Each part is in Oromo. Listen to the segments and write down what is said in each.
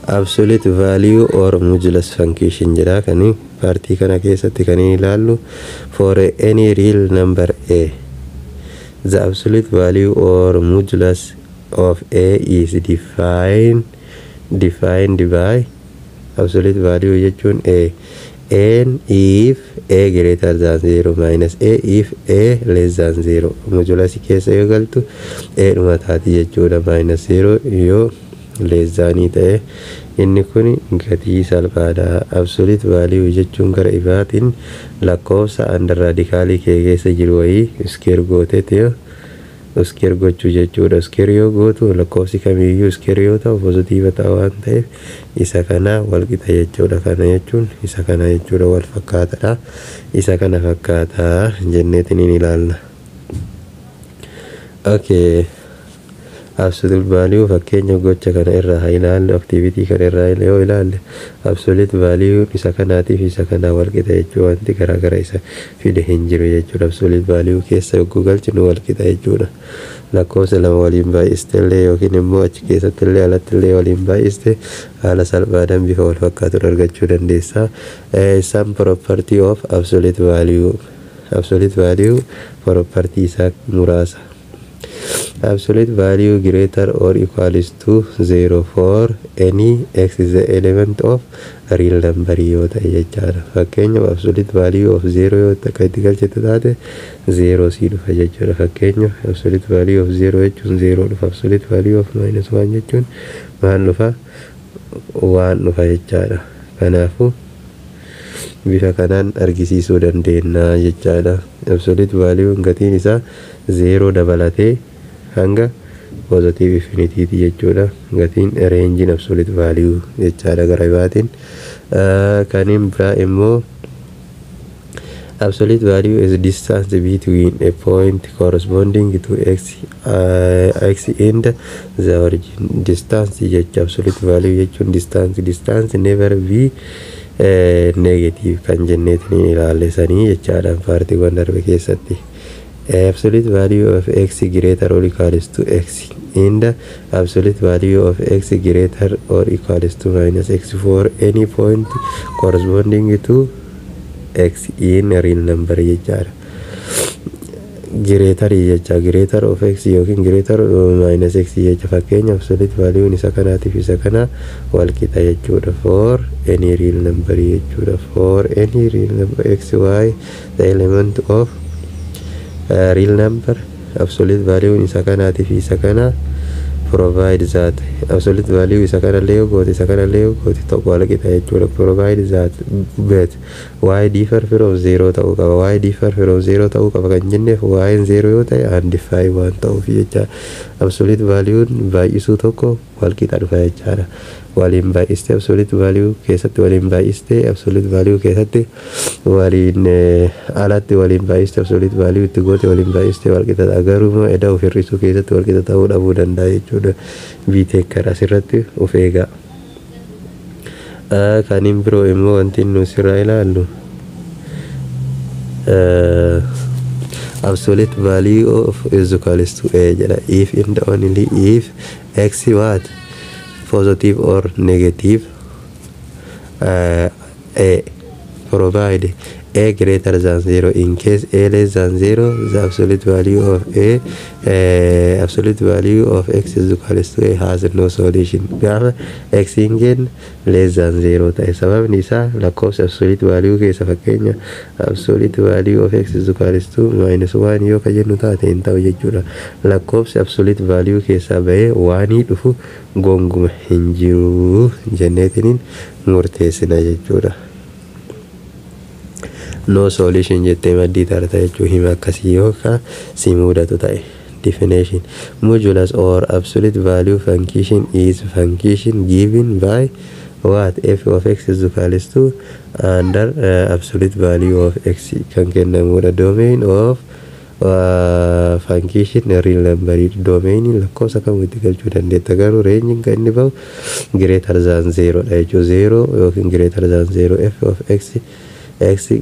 absolute value or modulus function jedha kani partii kana keessatti kan ilaallu for any real number a the absolute value or modulus of a is defined by absolute value jechuun a and if a greater than 0 minus a if a less than 0 modulus keessa yoo galtu a dhuma taati jechuudha minus 0 yoo less than ta'e inni kun gatii salphaadha. Absolute value jechuun gara ibaatiin lakkoofsa under radicaalii keessa jiru wayii square gooteeti yoo square gochuu jechuudha. Square yoo gootu lakkoofsi kamiyyuu square yoo ta'u positiiva ta'a waan ta'eef isa kana wal qixa jechuudha. Kana jechuun isa kana jechuudha wal fakkaataadha. Isa kana fakkaataa jenneetiin ni ilaalla. Okay. Absolute value fakkeenya gocha kana irraa haa ilaallu, activity kana irraa yoo ilaalle absolute value isa kanaatiif isa kana wal qixa jechuudha. Wanti garaagara isa fide hin jiru jechuudha. Absolute value keessa yogguu galchinu wal qixa jechuudha. Lakkoofsa lama waliin baay'iste illee yookiin immoo achi keessatti illee alatti illee waliin baay'iste haala salphaadhaan bifa wal fakkaatuun argachuu dandeessa. Some property of absolute value property isaa muraasa. Absolute value greater or equals to 0 for any x is the element of a real number yoo ta'e jechaadha. Fakkeenyaaf absolute value of 0 yoo ta'e itti galchitu taate 0 sii dhufa jechuudha. Fakkeenyaaf absolute value of 0 jechuun 0 dhufa. Absolute value of minus 1 jechuun maal dhufa? 1 dhufa jechaadha. Kanaafuu bifa kanaan argisiisuu dandeenya jechaadha. Absolute value gatiin isaa 0 dabalatee hanga positive infinity jechuudha. Gatiin range absolute value jechaadha gara ibaatiin. Kaniin biraa immoo absolute value is distance between a point corresponding to x and the origin. Distance jechuun absolute value jechuun distance never be negative kan jenneetiin ilaallesanii jechaadha paartiiwwan darbe keessatti. Absolute value of x greater or equals to x and absolute value of x greater or equals to minus x for any point corresponding to x in a real number jechaadha. Greater of x yookiin greater minus x jecha fakkeenya absolute value isa kanaatiif isa kana wal qixa jechuudha. For any real number jechuudha. For any real number x y the element of real number absolute value isa kanaatiif isa kana provide that absolute value isa kana lee gooti tokko wal qixa jechuudha. Provide that but y differ from 0 ta'uu qaba. Y differ from 0 ta'uu qaba kan jenneef y 0 yoo ta'e undefined waan ta'uuf jecha absolute value baay'isuu tokko wal qixa dhufa jechaadha. Waliin baay'iste absolute value keessatti waliin baay'iste absolute value keessatti waliin alatti waliin baay'iste absolute value itti goote waliin baay'iste wal qixa garuu edda of hir'isuu keessatti wal qixa ta'uu dhabuu danda'a jechuudha. Biiteekkar asirratti of eegaa. Kaniin biroo immoo wanti nu sirraa ilaallu absolute value of is equals to a jedha. If and only if x what positive or negative a provide a greater than 0. In case a less than 0, the absolute value of absolute value of x is equals to a has no solution. Gaafa x ingeen less than 0 ta'e sababni isaa lakkoofsa absolute value keessa fakkeenya absolute value of x is equals to minus 1 yoo ka jennu taate hin ta'u jechuudha. Lakkoofsi absolute value keessa bahee waanii dhufu gonguma hin jiru jenneetiin murteessina jechuudha. No solution jettee maddii taata jechuu hima akkasii yookaan si mudatu ta'e. Definition: modulus or absolute value function is function given by what f of x is equals to under absolute value of x kan kennamuudha. Domain of function real number. Domain lakkoofsa kamitti galchuu dandeetta garuu range kan inni bahu greater than 0 dha jechuudha. 0 yookiin greater than 0 f of x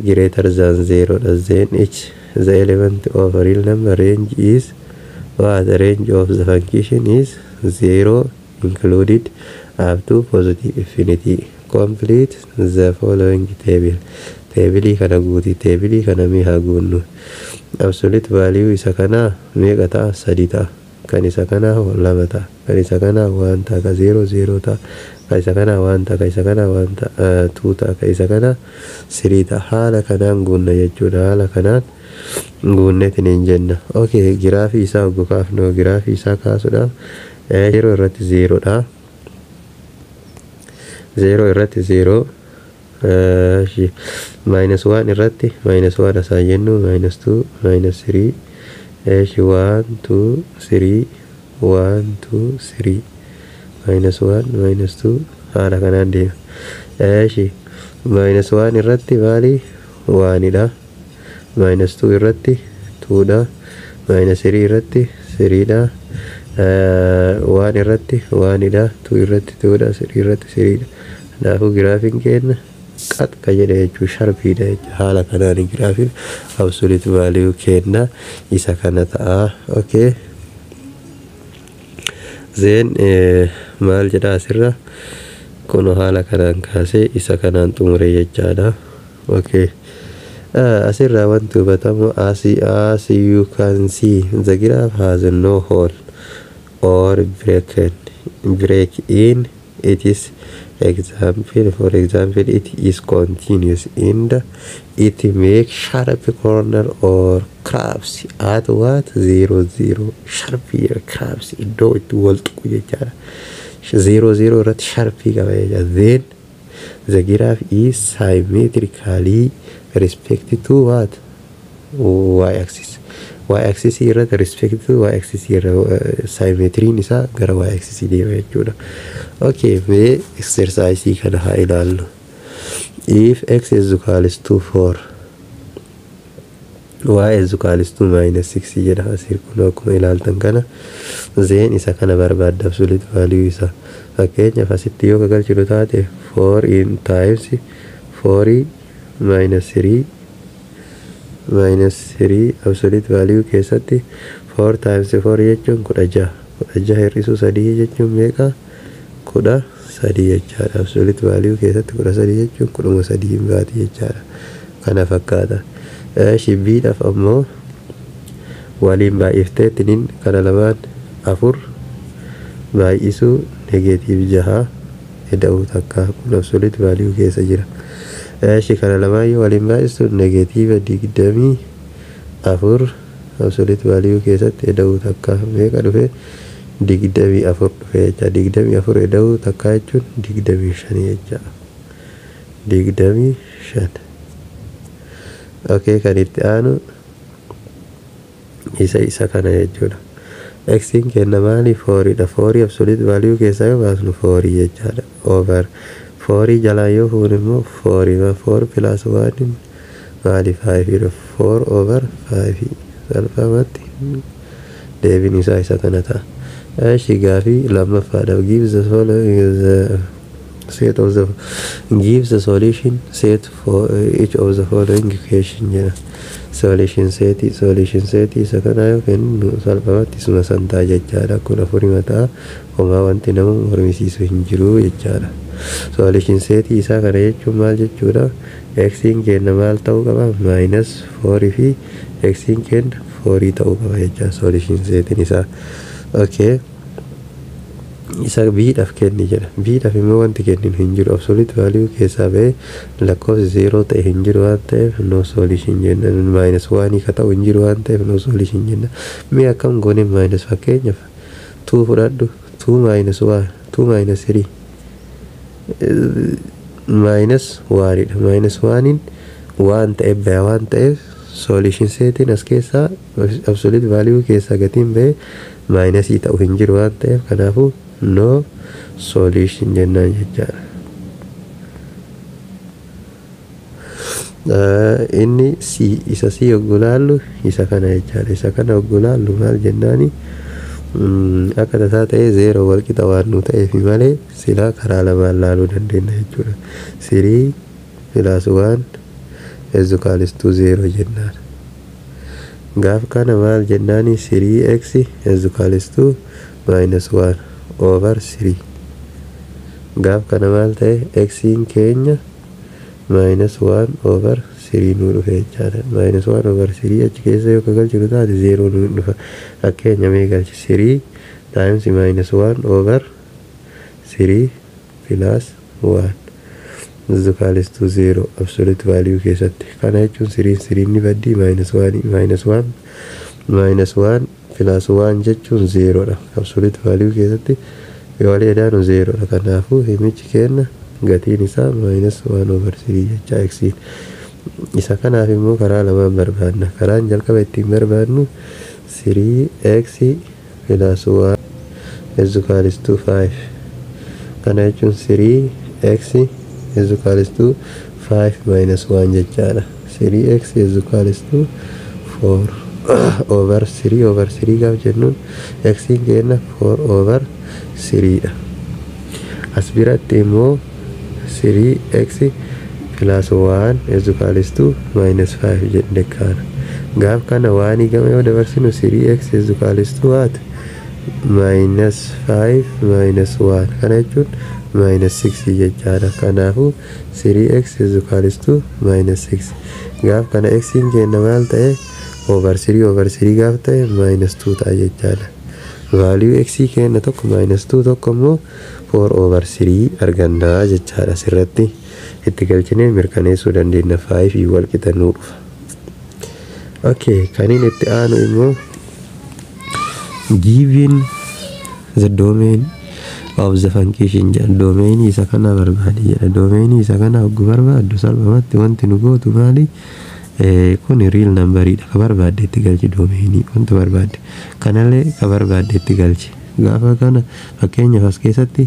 greater than 0 then h the element of a real number range is what the range of the function is 0 included up to positive infinity. Complete the following table. Table kana guuti, table kana miha gunnu. Absolute value isa kana meeqa ta'a? 3 ta'a. Kan isa kana 2 ta'a. Kan isa kana 1 ta'a. Ka 0 0 ta'a. Ka isa kana 1 ta'a. Ka isa kana 1 ta'a. 2 ta'a. Ka isa kana 3 ta'a. Haala kanaan gunna jechuudha. Haala kanaan guunneetiin hin jenna. Okay, giraafii isaa oggu kaafnu giraafii isaa kaasuudhaaf 0 irratti 0 dha. 0 irratti 0 minus 1 irratti minus 1 asaa jennu minus 2 minus 3 1 2 3 1 2 3 minus 1 minus 2 haala kanaan deema. Minus 1 irratti maali? 1 dha. Minus 2 irratti 2 dha. Minus 3 irratti 3 dha. 1 irratti 1 dha. 2 irratti 2 dha. 3 irratti 3 dha. Kanaafuu giraafiin keenya qaxqa jedha jechuun sharpiidha jechuudha. Haala kanaan giraafiin absolute value kenna isa kana ta'a. Okay. Then maal jedha asirra kun haala kanaan kaasee isa kanaan xumure jechaadha. Okay. Asirra wanti hubatamu as you can see the graph has no hole or break in it is example. For example, it is continuous and it makes sharp corner or crabs at what? 0 0 sharp crabs iddoo itti wal tuqu jechaadha. 0 0 irratti sharpii qaba jecha. Then the graph is symmetrically respect to what? Y-axis. Y-axis irratti respect to Y-axis irra symmetry isaa gara Y-axis deema jechuudha. Okay, mee exercise kana haa ilaallu. If x is equals to 4, y is equals to minus 6 jedha asir kun akkuma ilaaltan kana. Then isa kana barbaadda absolute value isa. Fakkeenyaaf asitti yoo galchinu taate 4 in times 4 minus 3 absolute value keessatti 4 times 4 jechuun 16. 16 hir'isuu 3 jechuun meeqa? 13 jechaadha. Absolute value keessatti 13 jechuun 13 baati jechaadha. Kana fakkaata. Shibbiidhaaf ammoo waliin baay'ifteetiin kana lamaan 4 baay'isuu negatiiv 6 eda'uu takka kun absolute value keessa jira. Kana lamaan yoo waliin baay'isu negatiiva 24 absolute value keessatti eda'uu takka meeqa dhufe? 24 dhufe jecha. 24 eda'uu takka jechuun 25 jecha. 25. Okay, kan itti aanu isa kana jechuudha. X'n kenna maali? 4 dha. 4 absolute value keessaa yoo baasnu 4 jechaadha. Over 4 jalaa yoo fuune immoo 4 plus 1 maali? 5 dha. 4 over 5 salphamatti deebiin isaa isa kana ta'a. Gaafii lammaffaadhaaf gives the following set of the gives the solution set for each of the following equation jedha. Solution set isa kana yoo kennu salphamatti isuma santaa jechaadha. Kun afurii mataa homaa wanti nama mormisiisu hin jiru jechaadha. Solution set isaa kana jechuun maal jechuudha? X'n kenna maal ta'uu qaba? Minus 4 fi x'n kenna 4 ta'uu qaba jecha solution setiin isaa. Okay. Isa bidhaaf kenni jedha. Bidhaaf immoo wanti kennin hin jiru. Absolute value keessaa ba'ee lakkoofsi 0 ta'e hin jiru waan ta'eef no solution jenna. Minus 1 ka ta'u hin jiru waan ta'eef no solution jenna. Mee akkam goone minus fakkeenyaaf 2 fudhadhu. 2 minus 1 2 minus 3 minus 1 dha. Minus 1 waan ta'eef ba'e waan ta'eef solution setiin as keessaa absolute value keessaa gatiin ba'ee minus ta'u hin jiru waan ta'eef kanaafuu no solution jennaan jechaadha. Inni isa yogguu laallu isa kana jechaadha. Isa kana yogguu laallu maal jennaani? Akka tasaa ta'ee 0 wal qixa waan nu ta'eef malee silaa karaa lamaan laaluu dandeenya jechuudha. 3 plus 1 is equals to 0 jennaan. Gaaf kana maal jennaani? 3x is equals to minus 1 over 3. gaaf kana maal ta'e x'n keenya -1/3 nuu dhufe jechaadha. -1/3 achi keessa yoo galchinu taate 0 nuu dhufa. Fakkeenya mee galchi 3 times -1/3 plus 1 is equals to 0 absolute value keessatti. Kana jechuun 3 ni baddi -1 plus 1 jechuun 0 dha. Absolute value keessatti yoo leedaanu 0 dha. Kanaafuu himichi kenna gatiin isaa -1/3 jecha x. Isa kanaaf immoo karaa lamaan barbaadna. Karaan jalqaba ittiin barbaadnu 3x plus 1 is equals to 5. Kana jechuun 3x is equals to 5 minus 1 jechaadha. 3x is equals to 4/3 gaaf jennuun x kenna 4/3 dha. As biratti immoo 3x plus 1 is equals to -5 jenne kana. Gaaf kana waan gama yoo dabarsinu 3x is equals to what? -5 minus 1. Kana jechuun -6 jechaadha. Kanaafuu 3x is equals to -6. Gaaf kana x kenna maal ta'e /3 gaaf ta'e -2 ta'a jechaadha. Value x kenna tokko -2 tokko immoo 4/3 argannaa jechaadha. Asirratti itti galchinee mirkaneessuu dandeenya. 5 wal qixa nuu dhufa. Okay, kaniin itti aanu immoo given the domain of the function jedha. Domain isa kana barbaadi jedha. Domain isa kana hoggu barbaaddu salphumatti wanti nu gootu maali? Kun real number dha. Ka barbaadde itti galchi domain wanta barbaadde. Kanallee ka barbaadde itti galchi. Gaafa kana fakkeenyaaf as keessatti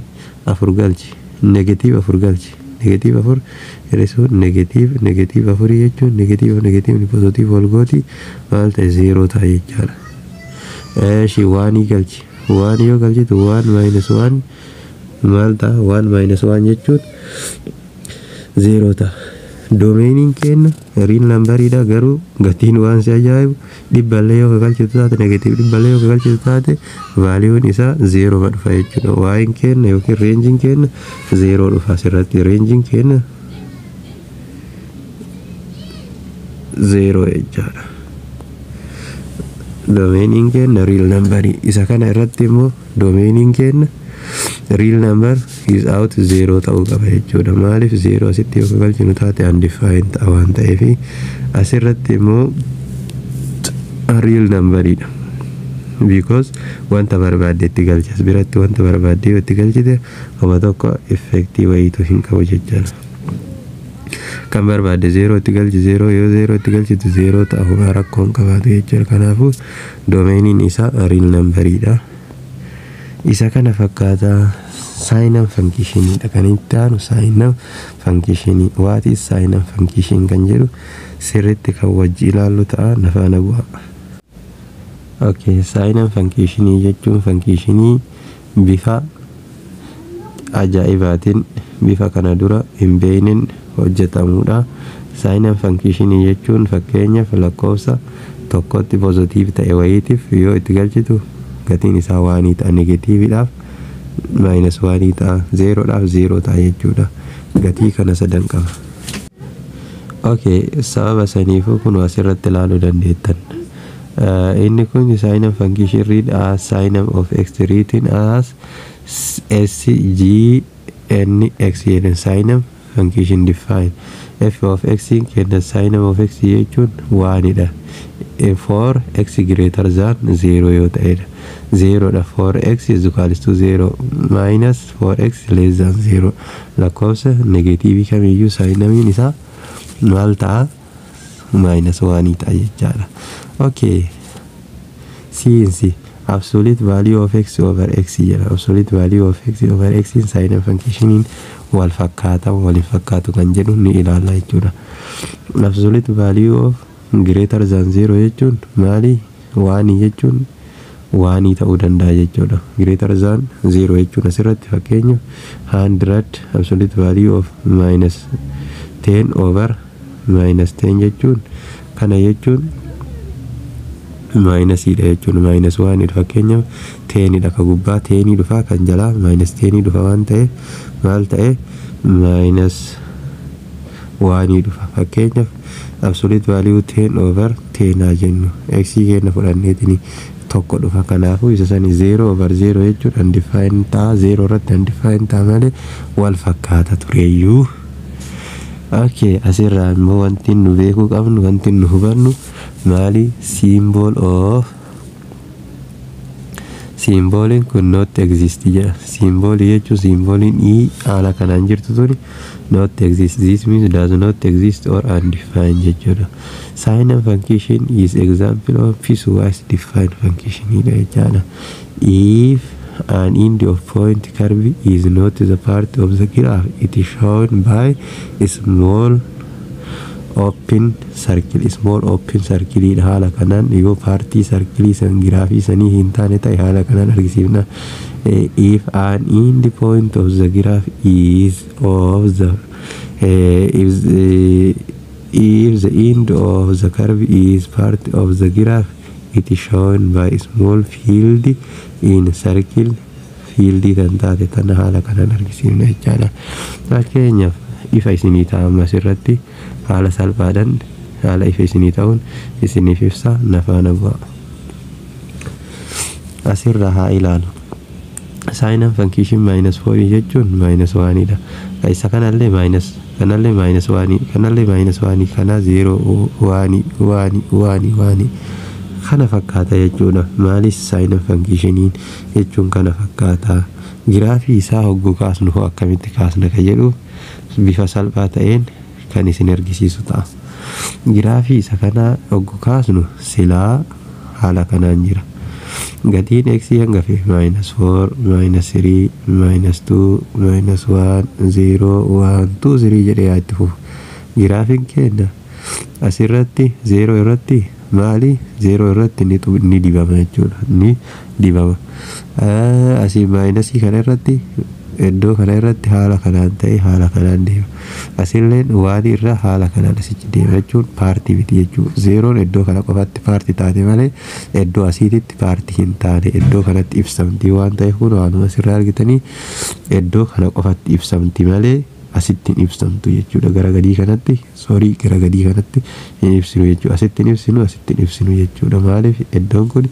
4 galchi. Negative 4 galchi. Negative 4 hir'isuun negative 4 jechuun negative ni positive wal gooti maal ta'e 0 ta'a jechaadha. Shi 1 galchi. 1 yoo galchitu 1 minus 1 maal ta'a? 1 minus 1 jechuun 0 ta'a. Domainiin kenna real number dha, garuu gatiin waan si ajaa'ibu dhibballee yoo galchitu taate negative dhibballee yoo galchitu taate vaaliyoon isaa 0 ma dhufa jechuudha. Waan kenna yookiin reenjiin kenna 0 dhufa. Asirratti reenjiin kenna 0 jechaadha. Domainiin kenna real number. Isa kana irratti immoo domainiin kenna real number is out 0 ta'uu qaba jechuudha. Maaliif 0 asitti yoo galchinu taate undefined ta'a waan ta'eef asirratti immoo real number dha. Because wanta barbaadde itti galchi. As biratti wanta barbaadde yoo itti galchite homa tokko effective wayiitu hin qabu jechuudha. Kan barbaadde 0 itti galchi 0 yoo 0 itti galchitu 0 ta'a homa rakkoo hin qabaatu jechuudha. Kanaafuu domainiin isaa real number dha. Isa kana fakkaata sign function dha. Kan itti aanu sign function. What is sign function kan jedhu sirriitti kan wajji ilaallu ta'a. Nafaana bu'a. Okay, sign function jechuun function bifa ajaa'ibaatiin bifa kana dura hin beekneen hojjetamudha. Sign function jechuun fakkeenyaaf lakkoofsa tokkotti positive ta'e wayiitiif yoo itti galchitu gatiin isaa waanii ta'a. Negatiividhaaf -1 ta'a. 0dhaaf 0 ta'a jechuudha. Gatii kana sadan qaba. Okay, sababa saniifuu kun asirratti ilaaluu dandeettan. Inni kun sign function read as sign of x written as SGNX jedhan. Sign function define f of x kenna sign of x jechuun 1 dha. For x greater than 0 yoo ta'edha. 0 dha. For x is equals to 0 minus for x less than 0. Lakkoofsa negatiivii kamiyyuu saayinamiin isaa maal ta'a? -1 ta'a jechaadha. Okay. Since absolute value of x over x jedha. Absolute value of x over x in sign function wal fakkaata waliin fakkaatu kan jedhu ni ilaalla jechuudha. Absolute value of greater than 0 jechuun maali? 1 jechuun 1 ta'uu danda'a jechuudha. Greater than 0 jechuun asirratti fakkeenyaaf 100 absolute value of -10 over -10 jechuun kana jechuun -dha jechuun -1 fakkeenyaaf 10 dha. Ka gubbaa 10 dhufa kan jalaa -10 dhufa waan ta'eef maal ta'e minus 1 dhufa. Fakkeenyaaf absolute value 10 over 10 haa jennu. X keenya fudhanneetini tokko dhufa. Kanaafuu isa sani 0 over 0 jechuudha. Undefined ta'a 0 irratti undefined ta'a malee wal fakkaata tureeyyuu. Okay, asirraa immoo wanti nu beekuu qabnu, wanti nu hubannu maali? Symboliin kun not exist jedha. Symbolii jechuun symboliin i haala kanaan jirtu tuni not exist. This means does not exist or undefined jechuudha. Sign and function is example of piecewise defined function jechuudha. If an end of point curve is not the part of the graph, it is shown by a small open circle. Small open circle haala kanaan yoo partii circle san graafii sanii hin taane ta'e haala kanaan argisiifna. If an end point of the graph is of the if the end of the curve is part of the graph, it is shown by a small field in circle. Field tan taate tana haala kanaan argisiifna jechaadha. Fakkeenyaaf ifa isinii ta'amma asirratti haala salphaadhaan haala ifa isinii ta'uun isiniif ibsa nafaana bu'a. Asirraa haa ilaalu. Sign and function minus 4 jechuun minus 1 dha. Isa kanallee minus 1 kana 0 1 kana fakkaata jechuudha. Maalis sign and functioniin jechuun kana fakkaata. Giraafii isaa hogguu kaasnu hoo akkamitti kaasna ka jedhu bifa salphaa ta'een kan isin argisiisu ta'a. Giraafii isa kana hogguu kaasnu silaa haala kanaan jira. Gatiin x hangafe -4 -3 -2 -1 0 1 2 3 jedhee yaatti fufu. Giraafiin keenya asirratti 0 irratti maali? 0 irratti ni dibama jechuudha. Ni dibama. Asii maayinasii kana irratti iddoo kana irratti haala kanaan ta'e haala kanaan deema. Asilleen waan irra haala kanaan asitti deema jechuun paartii miti jechuudha. 0 iddoo kana qofatti paartii taate malee iddoo asiititti paartii hin taane. Iddoo kanatti ibsamti waan ta'eef kun waanuma asirraa argitanii iddoo kana qofatti ibsamti malee asitti hin ibsamtu jechuudha. Gara gadii kanatti gara gadii kanatti hin ibsinu jechuudha. Asitti hin ibsinu jechuudha. Maaliif iddoon kun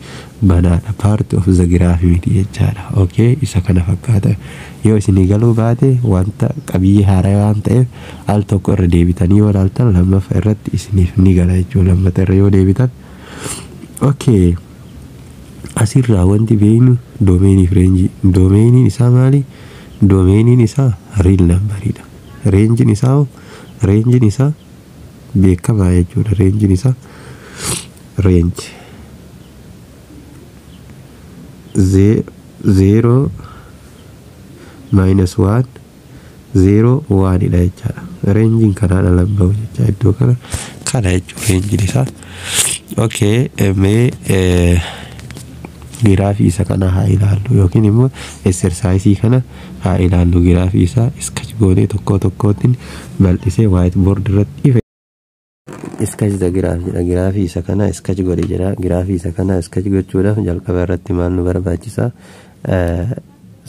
banaadha. Part of the graph miti jechaadha. Okay, isa kana fakkaata. Yoo isinii galuu baate wanta qabiyyee haaraa waan ta'eef al tokko irra deebitanii yoo ilaaltan lammaffaa irratti isiniif ni gala jechuudha. Lammata irra yoo deebitan. Okay. Asirraa wanti beeknu domeeniif reenjii. Domeeniin isaa maali? Domeeniin isaa real numberidha. Reenjiin isaa beekamaa jechuudha. Reenjiin isaa range 0 -1 0 1 dha jechaadha. Reenjiin kanaan ala bahu jecha iddoo kana jechuudha reenjiin isaa. Okay, giraafii isa kana haa ilaallu yookiin immoo exersaayisii kana haa ilaallu. Giraafii isaa sketch goonee tokko tokkootiin bal'isee whiteboard irratti ife. Sketch the graph jedha. Giraafii isa kana sketch godhe jedha. Giraafii isa kana sketch gochuudhaaf jalqaba irratti maal nu barbaachisa?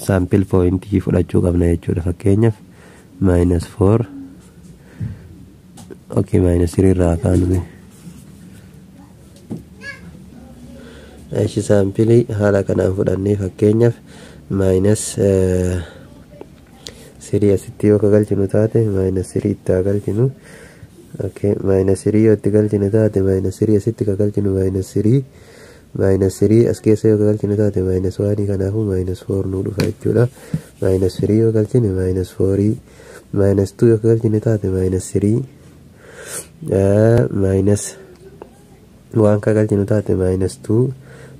Sample point fudhachuu qabna jechuudha. Fakkeenyaaf -4 -3 irraa kaanu. Ashi sampilii haala kanaan fudhannee fakkeenyaaf -3 asitti yoo galchinu taate -3 itti galchinu. Okay, -3 yoo itti galchinu taate -3 asitti galchinu -3 as keessa yoo galchinu taate -1 kanaafuu -4 nu dhufa jechuudha. -3 yoo galchinu -4 -2 yoo galchinu taate -3 -1 ka galchinu taate -2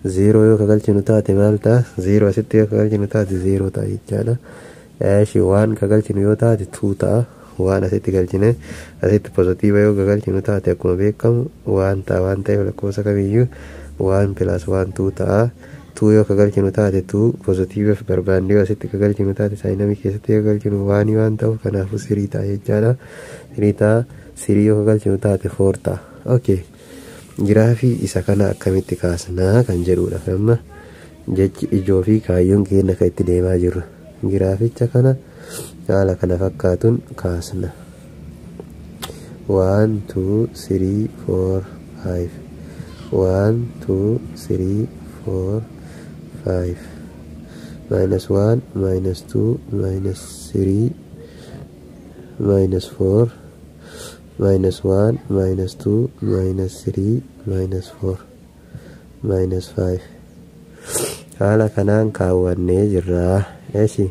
0 yoo galchinu taate maal ta'a? 0 asitti yoo galchinu taate 0 ta'a jechaadha. Ashi 1 ka galchinu yoo taate 2 ta'a. 1 asitti galchine asitti positiiva yoo galchinu taate akkuma beekamu 1 ta'a waan ta'eef lakkoofsa kamiyyuu 1 + 1 2 ta'a. 2 yoo galchinu taate 2 positiiva barbaanne yoo asitti galchinu taate saayinamii keessatti yoo galchinu 1 waan ta'uuf kanaafuu 3 ta'a jechaadha. 3 ta'a. 3 yoo galchinu taate 4 ta'a. Okay. Giraafii isa kana akkamitti kaasnaa kan jedhudha. Amma jechi ijoo fi kaayyoon keenya kan itti deemaa jirru. Giraaficha kana haala kana fakkaatuun kaasna. 1 2 3 4 5 1 2 3 4 5 minus 1 minus 2 minus 3 minus 4 minus 1 minus 2 minus 3 minus 4 minus 5 haala kanaan kaawwannee jirra. Eeshi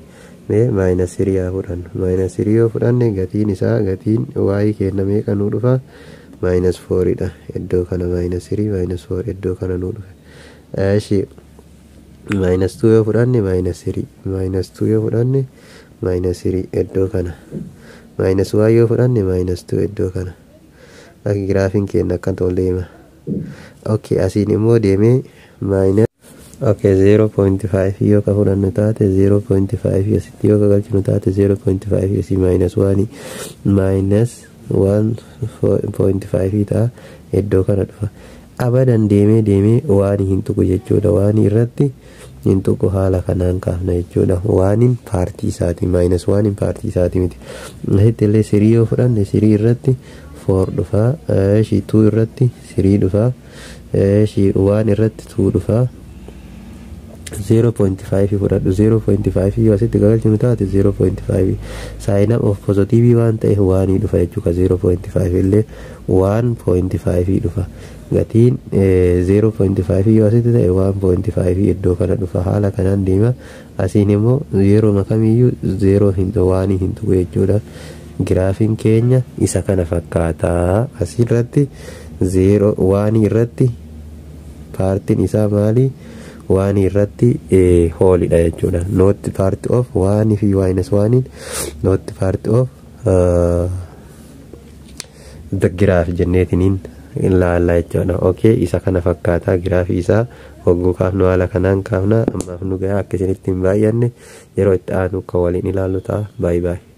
mee minus 3 haa fudhannu. Minus 3 yoo fudhanne gatiin isaa gatiin y kennamee kan nuu dhufa minus 4 dha. Iddoo kana minus 3 minus 4 iddoo kana nuu dhufa. Eeshi minus 2 yoo fudhanne minus 3 minus 2 yoo fudhanne minus 3 iddoo kana minus y yoo fudhanne minus 2 iddoo kana. Akka giraafiin keenya akka tole deema. Okay, asiin immoo deemee minus 0.5 yoo ka fudhannu taate 0.5 asitti yoo ka galchinu taate 0.5 asii minus 1 minus 1.5 ta'a iddoo kana dhufa. Abadan deemee waan hin tuqu jechuudha. Waan irratti hin tuqu haala kanaan kaafna jechuudha. Waanin paartii isaati minus 1 paartii isaati miti. Asitti illee 3 yoo fudhanne 3 irratti 4 dhufa. 2 irratti 3 dhufa. 1 irratti 2 dhufa. 0.5 fudhadhu. 0.5 yoo asitti galchinu taate 0.5 sign up of positive waan ta'eef waan dhufa jechuudha. 0.5 illee 1.5 dhufa. Gatiin 0.5 yoo asitti ta'e 1.5 iddoo kana dhufa. Haala kanaan deema. Asiin immoo yeroo makamiyyuu 0 hin waan hin tuqu jechuudha. Giraafiin keenya isa kana fakkaata. Asirratti 0 waan irratti paartiin isaa maali? Waan irratti hoolidha jechuudha. Not part of 1 fi minus 1 not part of the graph jenneetiniin ilaalla jechuudha. Okay, isa kana fakkaata giraafii isaa hogguu kaafnu haala kanaan kaafna. Ammaaf nu gahaa akka isinitti hin baay'anne yeroo itti aanu kan waliin ilaallu ta'a. Bye bye.